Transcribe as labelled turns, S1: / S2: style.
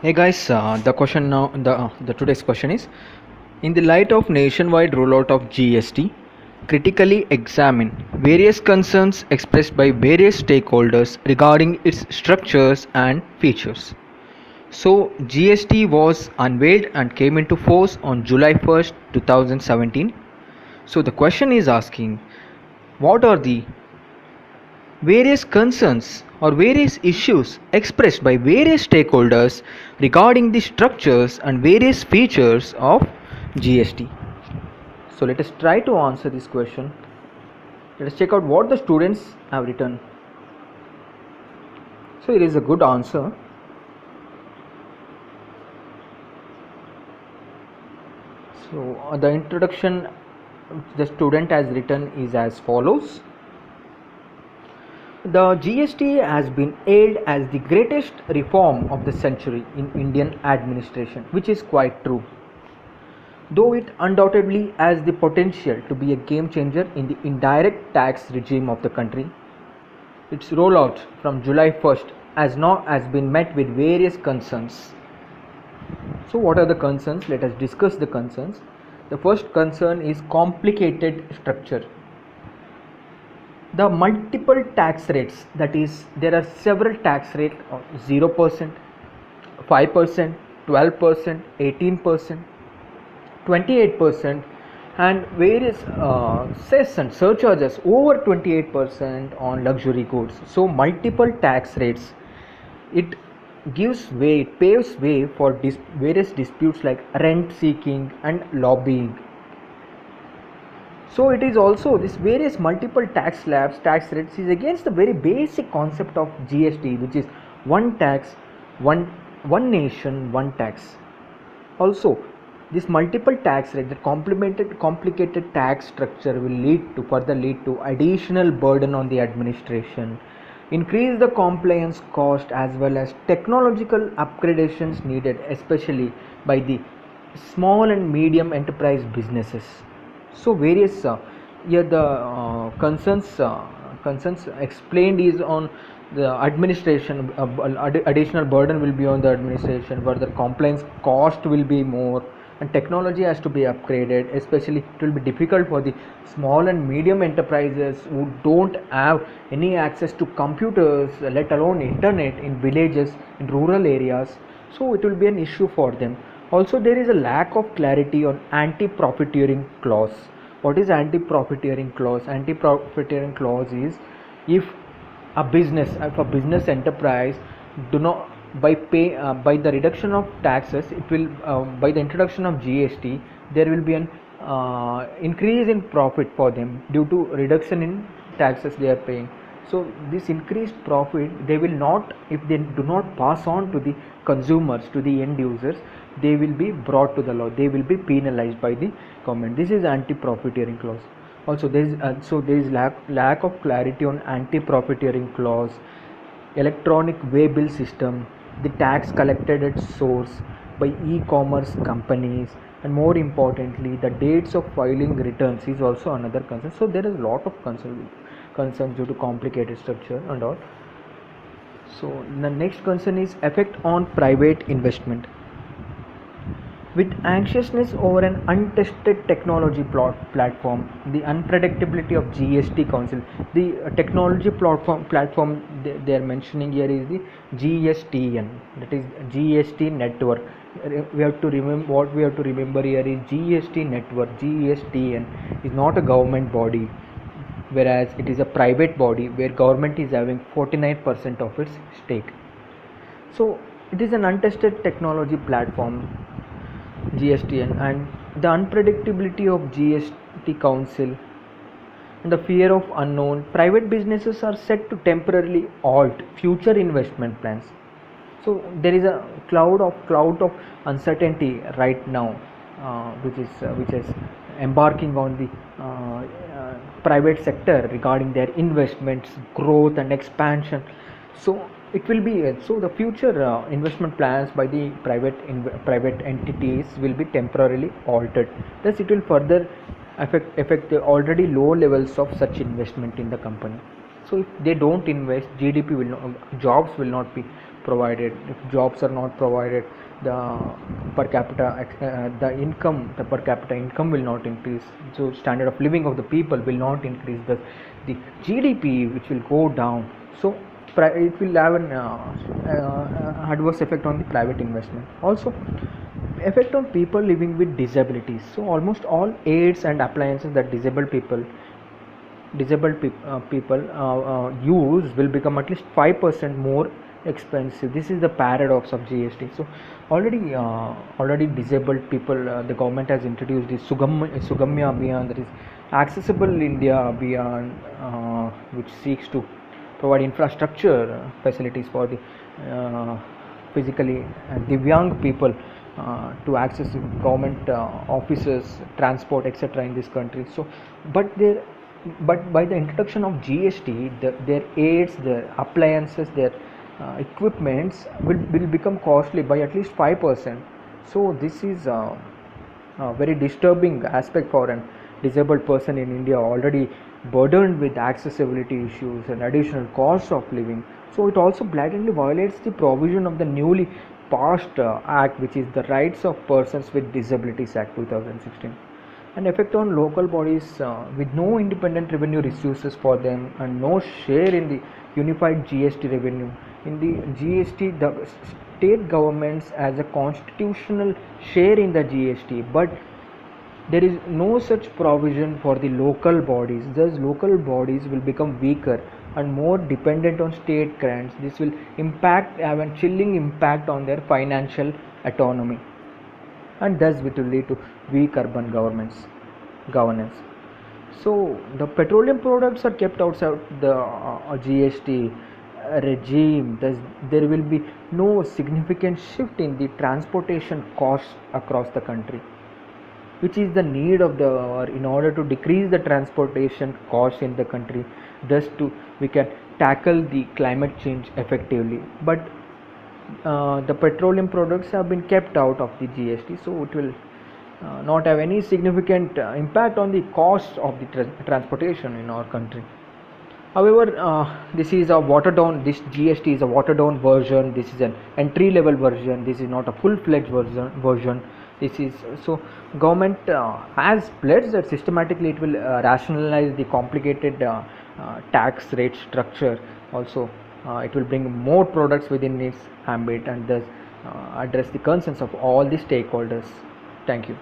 S1: Hey guys, the today's question is: in the light of nationwide rollout of GST, critically examine various concerns expressed by various stakeholders regarding its structures and features. So, GST was unveiled and came into force on July 1st, 2017. So, the question is asking: what are the various concerns or various issues expressed by various stakeholders regarding the structures and various features of GST. So let us try to answer this question. Let us check out what the students have written. So it is a good answer. So the introduction the student has written is as follows. The GST has been hailed as the greatest reform of the century in Indian administration, which is quite true. Though it undoubtedly has the potential to be a game changer in the indirect tax regime of the country, its rollout from July 1st has been met with various concerns. So, what are the concerns? Let us discuss the concerns. The first concern is complicated structure. The multiple tax rates, that is, there are several tax rates of 0%, 5%, 12%, 18%, 28%, and various cess and surcharges over 28% on luxury goods. So multiple tax rates, it it paves way for various disputes like rent seeking and lobbying. So it is also this various multiple tax slabs, tax rates is against the very basic concept of GST, which is one tax, one nation, one tax. Also, this multiple tax rate, the complicated tax structure will further lead to additional burden on the administration, increase the compliance cost as well as technological upgradations needed, especially by the small and medium enterprise businesses. So various here the concerns explained is on the administration. Additional burden will be on the administration, further compliance cost will be more, and technology has to be upgraded. Especially it will be difficult for the small and medium enterprises who don't have any access to computers, let alone internet, in villages, in rural areas. So it will be an issue for them. Also, there is a lack of clarity on anti-profiteering clause. What is anti-profiteering clause? Anti-profiteering clause is if if a business enterprise do not by the reduction of taxes, it will by the introduction of GST, there will be an increase in profit for them due to reduction in taxes they are paying. So this increased profit, they will not, if they do not pass on to the consumers, to the end users, they will be brought to the law, they will be penalized by the government. This is anti-profiteering clause. Also there is lack of clarity on anti-profiteering clause, electronic way bill system, the tax collected at source by e-commerce companies, and more importantly the dates of filing returns is also another concern. So there is a lot of concerns due to complicated structure and all. So the next concern is effect on private investment. With anxiousness over an untested technology platform, the unpredictability of GST Council, the technology platform they are mentioning here is the GSTN, that is GST network. We have to remember what we have to remember here is GST network. GSTN is not a government body, whereas it is a private body where government is having 49% of its stake. So it is an untested technology platform, GSTN, and the unpredictability of GST Council and the fear of unknown, private businesses are set to temporarily halt future investment plans. So there is a cloud of uncertainty right now, which is embarking on the private sector regarding their investments, growth, and expansion. So it will be so the future investment plans by the private entities will be temporarily altered. Thus, it will further affect the already low levels of such investment in the company. So if they don't invest, GDP will not, jobs will not be provided, if jobs are not provided, the the per capita income will not increase, so standard of living of the people will not increase, thus the GDP which will go down. So it will have an adverse effect on the private investment. Also, effect on people living with disabilities. So almost all aids and appliances that people use will become at least 5% more expensive. This is the paradox of GST. So already disabled people, the government has introduced the Sugamya Abhiyan, that is Accessible India Abhiyan, which seeks to provide infrastructure facilities for the physically divyang people to access government offices, transport, etc. in this country. So, but there, but by the introduction of GST, their aids, their appliances, their equipments will become costly by at least 5%. So this is a very disturbing aspect for an disabled person in India, already burdened with accessibility issues and additional costs of living. So it also blatantly violates the provision of the newly passed act, which is the Rights of Persons with Disabilities Act 2016. And effect on local bodies with no independent revenue resources for them and no share in the unified GST revenue. In the GST, the state governments has a constitutional share in the GST, but there is no such provision for the local bodies. Thus, local bodies will become weaker and more dependent on state grants. This will have a chilling impact on their financial autonomy, and thus it will lead to weak urban governance. So the petroleum products are kept outside the GST regime. Thus there will be no significant shift in the transportation costs across the country, which is the need of the hour in order to decrease the transportation costs in the country. Thus we can tackle the climate change effectively. But the petroleum products have been kept out of the GST, so it will not have any significant impact on the cost of the transportation in our country. However, this is a watered down. This GST is a watered down version. This is an entry level version. This is not a full fledged version. This is so government has pledged that systematically it will rationalize the complicated tax rate structure. Also, it will bring more products within its ambit and thus address the concerns of all the stakeholders. Thank you.